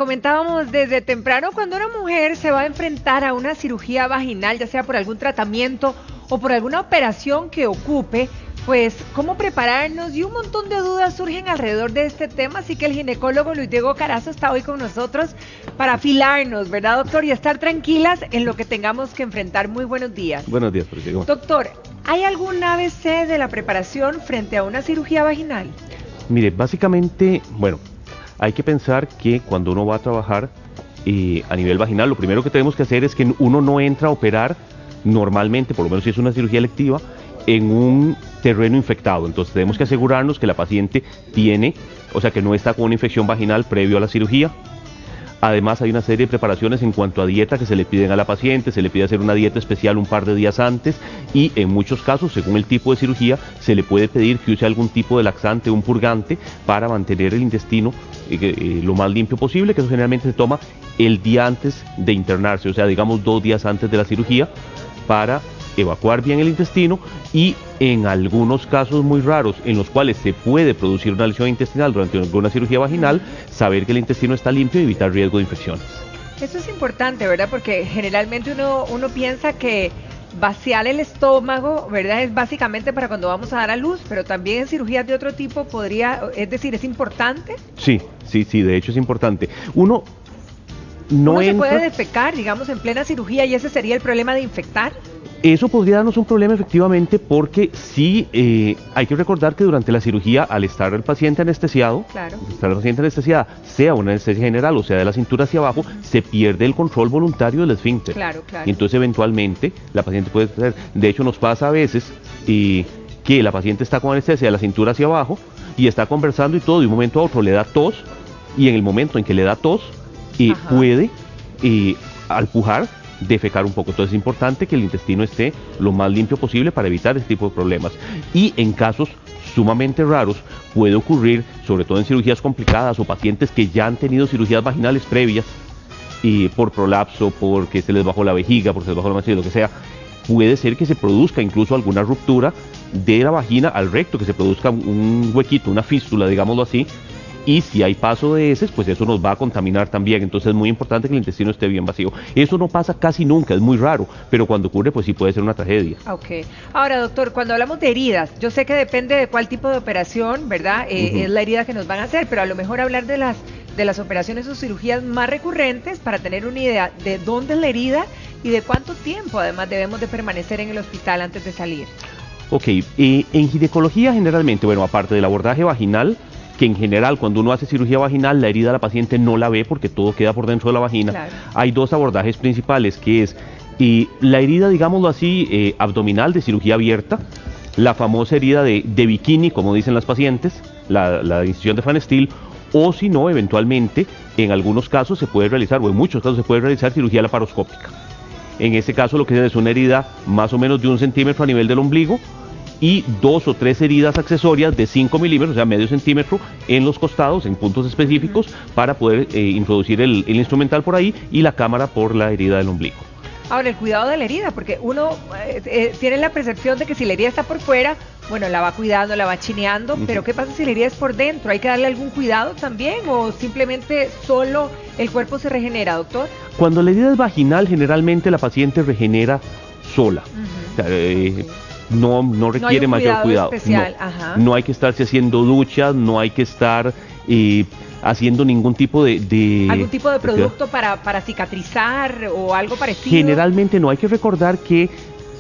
Comentábamos desde temprano, cuando una mujer se va a enfrentar a una cirugía vaginal, ya sea por algún tratamiento o por alguna operación que ocupe, pues cómo prepararnos, y un montón de dudas surgen alrededor de este tema, así que el ginecólogo Luis Diego Carazo está hoy con nosotros para afilarnos, ¿verdad, doctor? Y estar tranquilas en lo que tengamos que enfrentar. Muy buenos días. Buenos días, por favor. Doctor, ¿hay algún ABC de la preparación frente a una cirugía vaginal? Mire, básicamente, hay que pensar que cuando uno va a trabajar a nivel vaginal, lo primero que tenemos que hacer es que uno no entra a operar normalmente, por lo menos si es una cirugía electiva, en un terreno infectado. Entonces tenemos que asegurarnos que la paciente que no está con una infección vaginal previo a la cirugía. Además hay una serie de preparaciones en cuanto a dieta que se le piden a la paciente, se le pide hacer una dieta especial un par de días antes, y en muchos casos, según el tipo de cirugía, se le puede pedir que use algún tipo de laxante, un purgante, para mantener el intestino lo más limpio posible, que eso generalmente se toma el día antes de internarse, o sea, digamos 2 días antes de la cirugía, para evacuar bien el intestino, y en algunos casos muy raros en los cuales se puede producir una lesión intestinal durante una cirugía vaginal, saber que el intestino está limpio y evitar riesgo de infecciones. Eso es importante, ¿verdad? Porque generalmente uno piensa que vaciar el estómago, ¿verdad?, es básicamente para cuando vamos a dar a luz, pero también en cirugías de otro tipo ¿es importante? Sí, de hecho es importante. Uno se puede defecar, digamos, en plena cirugía, y ese sería el problema de infectar. Eso podría darnos un problema efectivamente, porque sí hay que recordar que durante la cirugía, al estar el paciente anestesiado, sea una anestesia general o sea de la cintura hacia abajo, se pierde el control voluntario del esfínter. Claro. Y entonces eventualmente la paciente puede tener, de hecho nos pasa a veces que la paciente está con anestesia de la cintura hacia abajo y está conversando y todo, de un momento a otro le da tos, y en el momento en que le da tos puede al pujar defecar un poco. Entonces es importante que el intestino esté lo más limpio posible para evitar este tipo de problemas. Y en casos sumamente raros puede ocurrir, sobre todo en cirugías complicadas o pacientes que ya han tenido cirugías vaginales previas, por prolapso, porque se les bajó la vejiga, porque se les bajó la matriz, lo que sea, puede ser que se produzca incluso alguna ruptura de la vagina al recto, que se produzca un huequito, una fístula, digámoslo así. Y si hay paso de heces, pues eso nos va a contaminar también. Entonces es muy importante que el intestino esté bien vacío. Eso no pasa casi nunca, es muy raro, pero cuando ocurre, pues sí puede ser una tragedia. Ok. Ahora, doctor, cuando hablamos de heridas, yo sé que depende de cuál tipo de operación, ¿verdad? Es la herida que nos van a hacer, pero a lo mejor hablar de las operaciones o cirugías más recurrentes para tener una idea de dónde es la herida y de cuánto tiempo además debemos de permanecer en el hospital antes de salir. Ok, en ginecología generalmente, aparte del abordaje vaginal, que en general cuando uno hace cirugía vaginal la herida la paciente no la ve porque todo queda por dentro de la vagina. Claro. Hay 2 abordajes principales, que es la herida, digámoslo así, abdominal de cirugía abierta, la famosa herida de bikini, como dicen las pacientes, la incisión de Van Steel, o si no, eventualmente, en algunos casos se puede realizar, o en muchos casos se puede realizar cirugía laparoscópica. En ese caso lo que es una herida más o menos de 1 centímetro a nivel del ombligo, y 2 o 3 heridas accesorias de 5 milímetros, o sea, medio centímetro, en los costados, en puntos específicos, para poder introducir el instrumental por ahí y la cámara por la herida del ombligo. Ahora, el cuidado de la herida, porque uno tiene la percepción de que si la herida está por fuera, la va cuidando, la va chineando, pero ¿qué pasa si la herida es por dentro? ¿Hay que darle algún cuidado también, o simplemente solo el cuerpo se regenera, doctor? Cuando la herida es vaginal, generalmente la paciente regenera sola. No requiere mayor cuidado. No hay que estarse haciendo duchas, no hay que estar haciendo ningún tipo de ¿algún tipo de producto para cicatrizar o algo parecido? Generalmente no. Hay que recordar que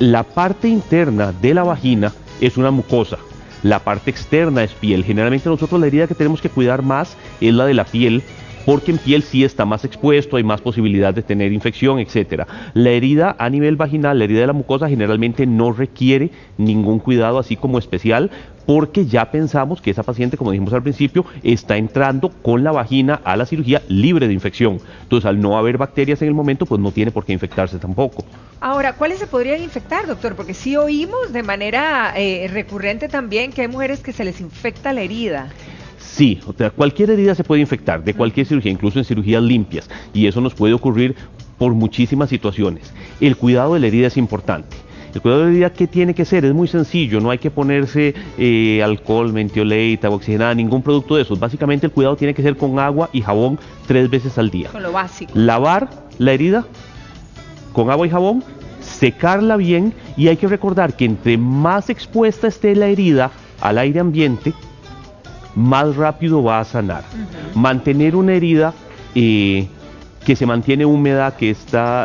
la parte interna de la vagina es una mucosa, la parte externa es piel. Generalmente nosotros la herida que tenemos que cuidar más es la de la piel, porque en piel sí está más expuesto, hay más posibilidad de tener infección, etcétera. La herida a nivel vaginal, la herida de la mucosa, generalmente no requiere ningún cuidado así como especial, porque ya pensamos que esa paciente, como dijimos al principio, está entrando con la vagina a la cirugía libre de infección. Entonces, al no haber bacterias en el momento, pues no tiene por qué infectarse tampoco. Ahora, ¿cuáles se podrían infectar, doctor? Porque sí oímos de manera recurrente también que hay mujeres que se les infecta la herida. Sí, cualquier herida se puede infectar, de cualquier cirugía, incluso en cirugías limpias, y eso nos puede ocurrir por muchísimas situaciones. El cuidado de la herida es importante. El cuidado de la herida, ¿qué tiene que ser? Es muy sencillo, no hay que ponerse alcohol, mentiolate, agua oxigenada, ningún producto de esos. Básicamente el cuidado tiene que ser con agua y jabón 3 veces al día. Con lo básico. Lavar la herida con agua y jabón, secarla bien, y hay que recordar que entre más expuesta esté la herida al aire ambiente, más rápido va a sanar. Mantener una herida que se mantiene húmeda,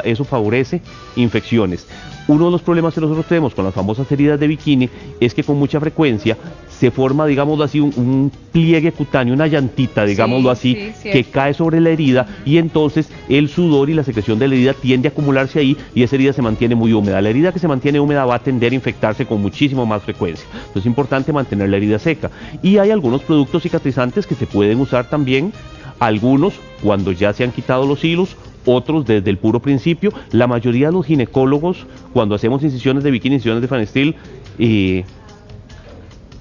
eso favorece infecciones. Uno de los problemas que nosotros tenemos con las famosas heridas de bikini es que con mucha frecuencia se forma, digámoslo así, un pliegue cutáneo, una llantita, digámoslo así, que cae sobre la herida, y entonces el sudor y la secreción de la herida tiende a acumularse ahí y esa herida se mantiene muy húmeda. La herida que se mantiene húmeda va a tender a infectarse con muchísimo más frecuencia. Entonces es importante mantener la herida seca. Y hay algunos productos cicatrizantes que se pueden usar también, algunos cuando ya se han quitado los hilos, otros desde el puro principio. La mayoría de los ginecólogos, cuando hacemos incisiones de bikini, incisiones de Fan Steel,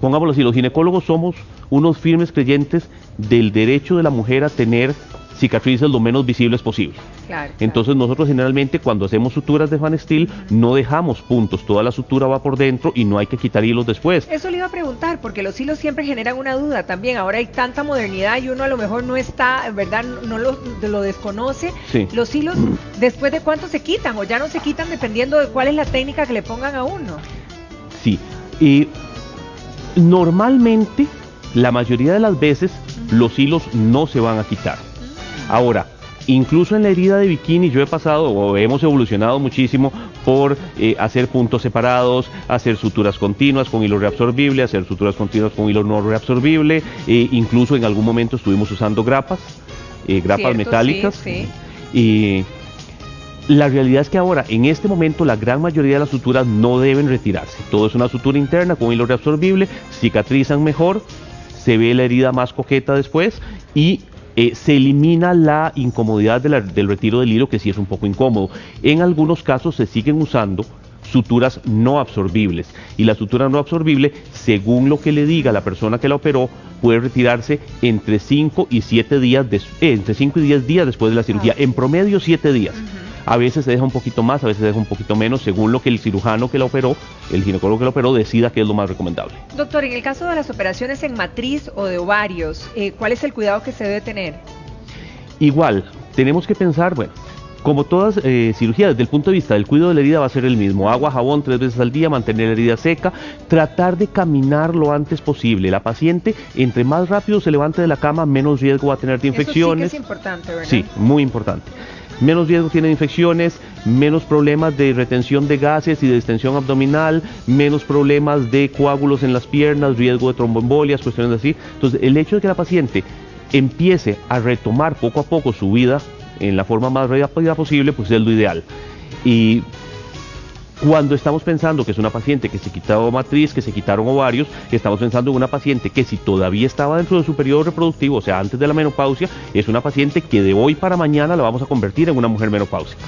pongámoslo así, los ginecólogos somos unos firmes creyentes del derecho de la mujer a tener cicatrices lo menos visibles posible. Claro. Entonces nosotros generalmente cuando hacemos suturas de Fan Steel no dejamos puntos, toda la sutura va por dentro y no hay que quitar hilos después. Eso le iba a preguntar, porque los hilos siempre generan una duda también. Ahora hay tanta modernidad y uno a lo mejor no está, ¿verdad? No lo desconoce. Sí. Los hilos, ¿después de cuánto se quitan o ya no se quitan dependiendo de cuál es la técnica que le pongan a uno? Sí, normalmente la mayoría de las veces los hilos no se van a quitar. Ahora, incluso en la herida de bikini yo he pasado o hemos evolucionado muchísimo por hacer puntos separados, hacer suturas continuas con hilo reabsorbible, hacer suturas continuas con hilo no reabsorbible, incluso en algún momento estuvimos usando grapas metálicas. Sí. Y la realidad es que ahora, en este momento, la gran mayoría de las suturas no deben retirarse. Todo es una sutura interna con hilo reabsorbible, cicatrizan mejor, se ve la herida más coqueta después y se elimina la incomodidad del retiro del hilo, que sí es un poco incómodo. En algunos casos se siguen usando suturas no absorbibles, y la sutura no absorbible, según lo que le diga la persona que la operó, puede retirarse entre 5 y 10 días después de la cirugía, en promedio 7 días. A veces se deja un poquito más, a veces se deja un poquito menos, según lo que el cirujano que la operó, el ginecólogo que la operó, decida que es lo más recomendable. Doctor, en el caso de las operaciones en matriz o de ovarios, ¿cuál es el cuidado que se debe tener? Igual, tenemos que pensar, bueno, como todas cirugías, desde el punto de vista del cuidado de la herida va a ser el mismo. Agua, jabón 3 veces al día, mantener la herida seca, tratar de caminar lo antes posible. La paciente, entre más rápido se levante de la cama, menos riesgo va a tener de infecciones. Eso sí que es importante, ¿verdad? Sí, muy importante. Menos riesgo tiene de infecciones, menos problemas de retención de gases y de distensión abdominal, menos problemas de coágulos en las piernas, riesgo de tromboembolias, cuestiones así. Entonces, el hecho de que la paciente empiece a retomar poco a poco su vida en la forma más rápida posible, pues es lo ideal. Y cuando estamos pensando que es una paciente que se quitó matriz, que se quitaron ovarios, estamos pensando en una paciente que si todavía estaba dentro de su periodo reproductivo, o sea, antes de la menopausia, es una paciente que de hoy para mañana la vamos a convertir en una mujer menopáusica.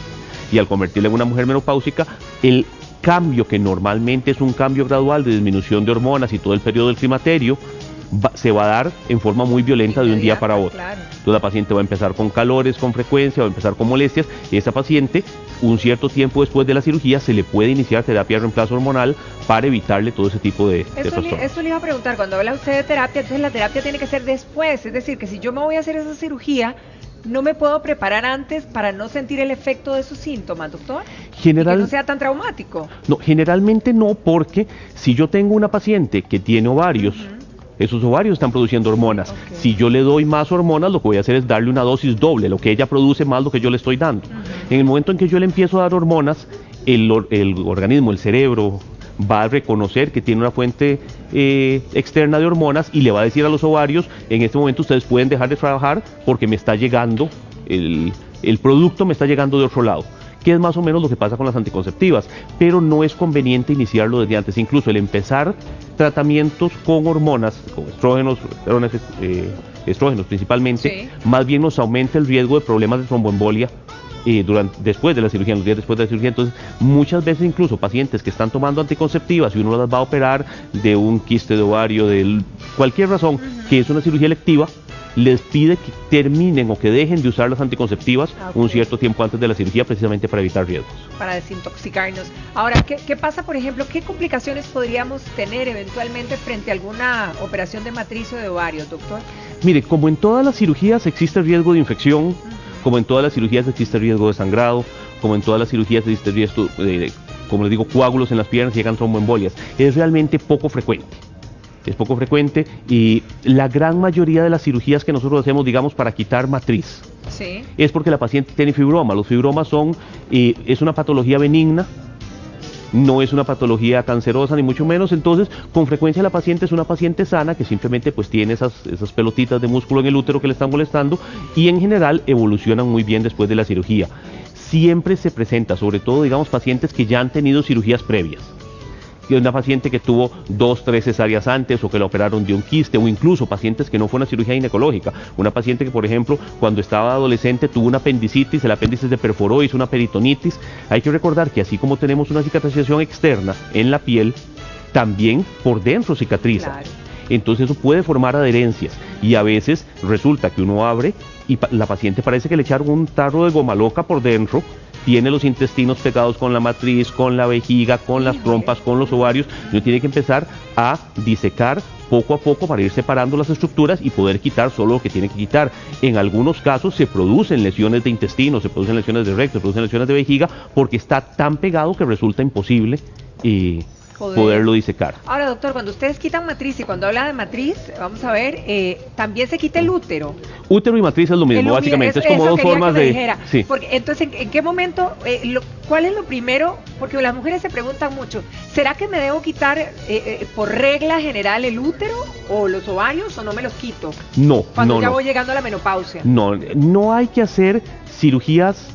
Y al convertirla en una mujer menopáusica, el cambio que normalmente es un cambio gradual de disminución de hormonas y todo el periodo del climaterio, se va a dar en forma muy violenta de un día para otro. Claro. Entonces la paciente va a empezar con calores, con frecuencia, va a empezar con molestias, y esa paciente, un cierto tiempo después de la cirugía, se le puede iniciar terapia de reemplazo hormonal para evitarle todo ese tipo de trastornos. Eso le iba a preguntar, cuando habla usted de terapia, entonces la terapia tiene que ser después, es decir, que si yo me voy a hacer esa cirugía, ¿no me puedo preparar antes para no sentir el efecto de esos síntomas, doctor? Y que no sea tan traumático. No, generalmente no, porque si yo tengo una paciente que tiene ovarios, esos ovarios están produciendo hormonas. Okay. Si yo le doy más hormonas, lo que voy a hacer es darle una dosis doble, lo que ella produce más lo que yo le estoy dando. En el momento en que yo le empiezo a dar hormonas, el organismo, el cerebro, va a reconocer que tiene una fuente externa de hormonas y le va a decir a los ovarios, en este momento ustedes pueden dejar de trabajar porque me está llegando, el producto me está llegando de otro lado, que es más o menos lo que pasa con las anticonceptivas, pero no es conveniente iniciarlo desde antes. Incluso el empezar tratamientos con hormonas, con estrógenos principalmente, más bien nos aumenta el riesgo de problemas de tromboembolia después de la cirugía, los días después de la cirugía. Entonces, muchas veces incluso pacientes que están tomando anticonceptivas y uno las va a operar de un quiste de ovario, de cualquier razón, que es una cirugía electiva, les pide que terminen o que dejen de usar las anticonceptivas Okay. un cierto tiempo antes de la cirugía, precisamente para evitar riesgos. Para desintoxicarnos. Ahora, ¿qué pasa, por ejemplo, qué complicaciones podríamos tener eventualmente frente a alguna operación de matriz o de ovarios, doctor? Mire, como en todas las cirugías existe riesgo de infección, como en todas las cirugías existe riesgo de sangrado, como en todas las cirugías existe riesgo de, como les digo, coágulos en las piernas y llegan tromboembolias. Es realmente poco frecuente. Es poco frecuente y la gran mayoría de las cirugías que nosotros hacemos, digamos, para quitar matriz, Sí. es porque la paciente tiene fibroma. Los fibromas es una patología benigna, no es una patología cancerosa ni mucho menos, entonces con frecuencia la paciente es una paciente sana que simplemente pues tiene esas pelotitas de músculo en el útero que le están molestando y en general evolucionan muy bien después de la cirugía. Siempre se presenta, sobre todo digamos pacientes que ya han tenido cirugías previas. Una paciente que tuvo 2, 3 cesáreas antes o que la operaron de un quiste, o incluso pacientes que no fue una cirugía ginecológica. Una paciente que, por ejemplo, cuando estaba adolescente tuvo una apendicitis, el apéndice se perforó, hizo una peritonitis. Hay que recordar que así como tenemos una cicatrización externa en la piel, también por dentro cicatriza. Claro. Entonces eso puede formar adherencias y a veces resulta que uno abre y la paciente parece que le echaron un tarro de goma loca por dentro. Tiene los intestinos pegados con la matriz, con la vejiga, con las trompas, con los ovarios. Uno tiene que empezar a disecar poco a poco para ir separando las estructuras y poder quitar solo lo que tiene que quitar. En algunos casos se producen lesiones de intestino, se producen lesiones de recto, se producen lesiones de vejiga porque está tan pegado que resulta imposible poderlo disecar. Ahora, doctor, cuando ustedes quitan matriz y cuando habla de matriz, vamos a ver, también se quita el útero. Útero y matriz es lo mismo, básicamente, es como dos formas de... Sí. Porque, entonces, ¿en qué momento, cuál es lo primero? Porque las mujeres se preguntan mucho, ¿será que me debo quitar por regla general el útero o los ovarios o no me los quito? No, cuando ya voy llegando a la menopausia. No hay que hacer cirugías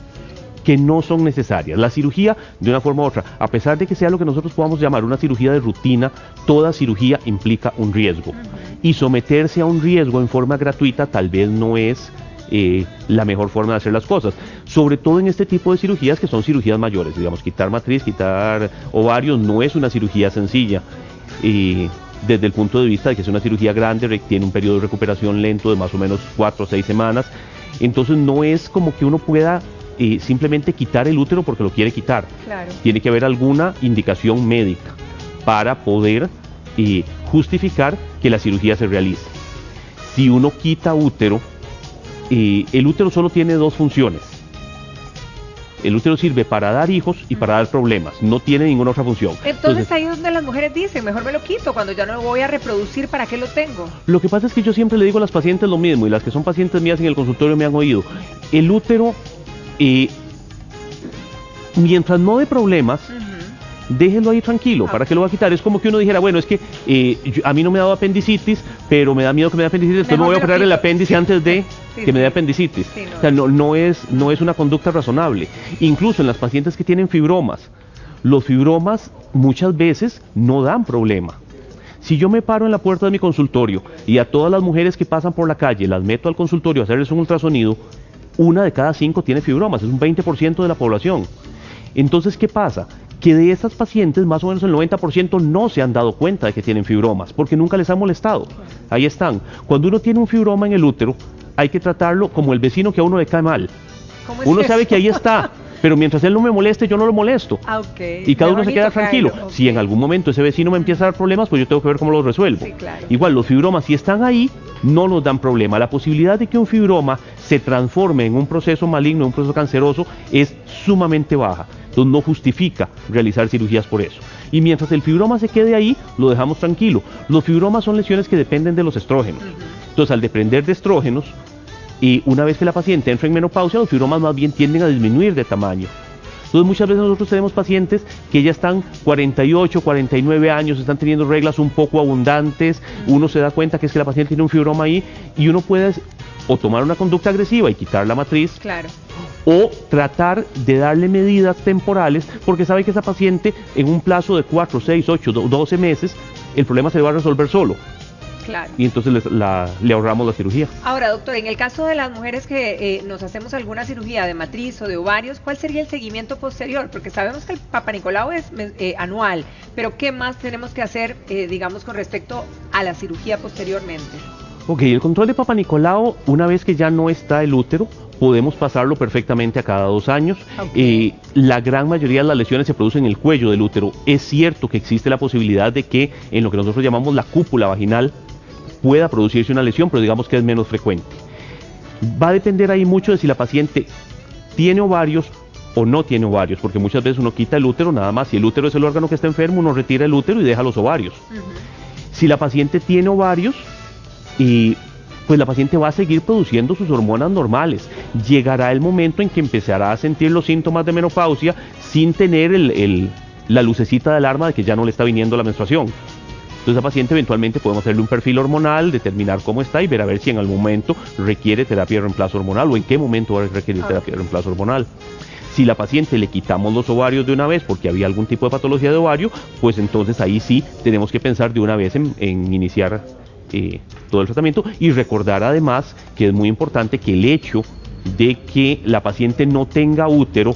que no son necesarias. La cirugía, de una forma u otra, a pesar de que sea lo que nosotros podamos llamar una cirugía de rutina, toda cirugía implica un riesgo. Y someterse a un riesgo en forma gratuita tal vez no es la mejor forma de hacer las cosas. Sobre todo en este tipo de cirugías que son cirugías mayores. Digamos, quitar matriz, quitar ovarios no es una cirugía sencilla. Desde el punto de vista de que es una cirugía grande, tiene un periodo de recuperación lento de más o menos 4 o 6 semanas. Entonces no es como que uno pueda simplemente quitar el útero porque lo quiere quitar. Claro. Tiene que haber alguna indicación médica para poder justificar que la cirugía se realice. Si uno quita útero, el útero solo tiene 2 funciones. El útero sirve para dar hijos y para dar problemas, no tiene ninguna otra función. Entonces ahí es donde las mujeres dicen, mejor me lo quito, cuando ya no lo voy a reproducir, ¿para qué lo tengo? Lo que pasa es que yo siempre le digo a las pacientes lo mismo, y las que son pacientes mías en el consultorio me han oído. El útero, mientras no dé problemas, déjelo ahí tranquilo. ¿Para qué lo va a quitar? Es como que uno dijera, bueno, es que a mí no me ha dado apendicitis, pero me da miedo que me dé apendicitis, entonces no voy a operar el apéndice antes de que me dé apendicitis. Sí, no. O sea, no es una conducta razonable. Incluso en las pacientes que tienen fibromas, los fibromas muchas veces no dan problema. Si yo me paro en la puerta de mi consultorio y a todas las mujeres que pasan por la calle las meto al consultorio a hacerles un ultrasonido, 1 de cada 5 tiene fibromas, es un 20% de la población. Entonces, ¿qué pasa? Que de esas pacientes, más o menos el 90% no se han dado cuenta de que tienen fibromas, porque nunca les ha molestado. Ahí están. Cuando uno tiene un fibroma en el útero, hay que tratarlo como el vecino que a uno le cae mal. Uno sabe que ahí está, pero mientras él no me moleste, yo no lo molesto. Y cada uno se queda tranquilo. Si en algún momento ese vecino me empieza a dar problemas, pues yo tengo que ver cómo los resuelvo. Sí, claro. Igual, los fibromas, si están ahí, no nos dan problema. La posibilidad de que un fibroma se transforme en un proceso maligno, en un proceso canceroso, es sumamente baja. Entonces no justifica realizar cirugías por eso. Y mientras el fibroma se quede ahí, lo dejamos tranquilo. Los fibromas son lesiones que dependen de los estrógenos. Entonces, al depender de estrógenos, y una vez que la paciente entra en menopausia, los fibromas más bien tienden a disminuir de tamaño. Entonces muchas veces nosotros tenemos pacientes que ya están 48, 49 años, están teniendo reglas un poco abundantes, uno se da cuenta que es que la paciente tiene un fibroma ahí y uno puede o tomar una conducta agresiva y quitar la matriz, claro, o tratar de darle medidas temporales porque sabe que esa paciente en un plazo de 4, 6, 8, 12 meses el problema se va a resolver solo. Claro. Y entonces le ahorramos la cirugía. Ahora, doctor, en el caso de las mujeres que nos hacemos alguna cirugía de matriz o de ovarios, ¿cuál sería el seguimiento posterior? Porque sabemos que el Papa Nicolau es anual, pero ¿qué más tenemos que hacer, digamos, con respecto a la cirugía posteriormente? Ok, el control de Papa Nicolau, una vez que ya no está el útero, podemos pasarlo perfectamente a cada 2 años. Okay. La gran mayoría de las lesiones se producen en el cuello del útero. Es cierto que existe la posibilidad de que en lo que nosotros llamamos la cúpula vaginal pueda producirse una lesión, pero digamos que es menos frecuente. Va a depender ahí mucho de si la paciente tiene ovarios o no tiene ovarios, porque muchas veces uno quita el útero nada más. Si el útero es el órgano que está enfermo, uno retira el útero y deja los ovarios. Si la paciente tiene ovarios, pues la paciente va a seguir produciendo sus hormonas normales. Llegará el momento en que empezará a sentir los síntomas de menopausia sin tener la lucecita de alarma de que ya no le está viniendo la menstruación. Entonces la paciente eventualmente podemos hacerle un perfil hormonal, determinar cómo está y ver a ver si en algún momento requiere terapia de reemplazo hormonal o en qué momento va a requerir terapia de reemplazo hormonal. Si la paciente le quitamos los ovarios de una vez porque había algún tipo de patología de ovario, pues entonces ahí sí tenemos que pensar de una vez en iniciar todo el tratamiento, y recordar además que es muy importante que el hecho de que la paciente no tenga útero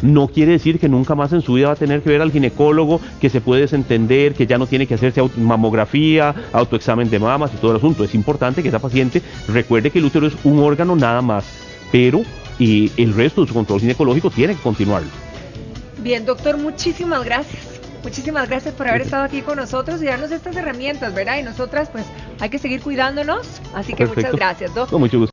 no quiere decir que nunca más en su vida va a tener que ver al ginecólogo, que se puede desentender, que ya no tiene que hacerse mamografía, autoexamen de mamas y todo el asunto. Es importante que esa paciente recuerde que el útero es un órgano nada más, pero el resto de su control ginecológico tiene que continuarlo. Bien, doctor, muchísimas gracias. Muchísimas gracias por haber estado aquí con nosotros y darnos estas herramientas, ¿verdad? Y nosotras, pues, hay que seguir cuidándonos. Así que Perfecto. Muchas gracias, doctor. Con mucho gusto.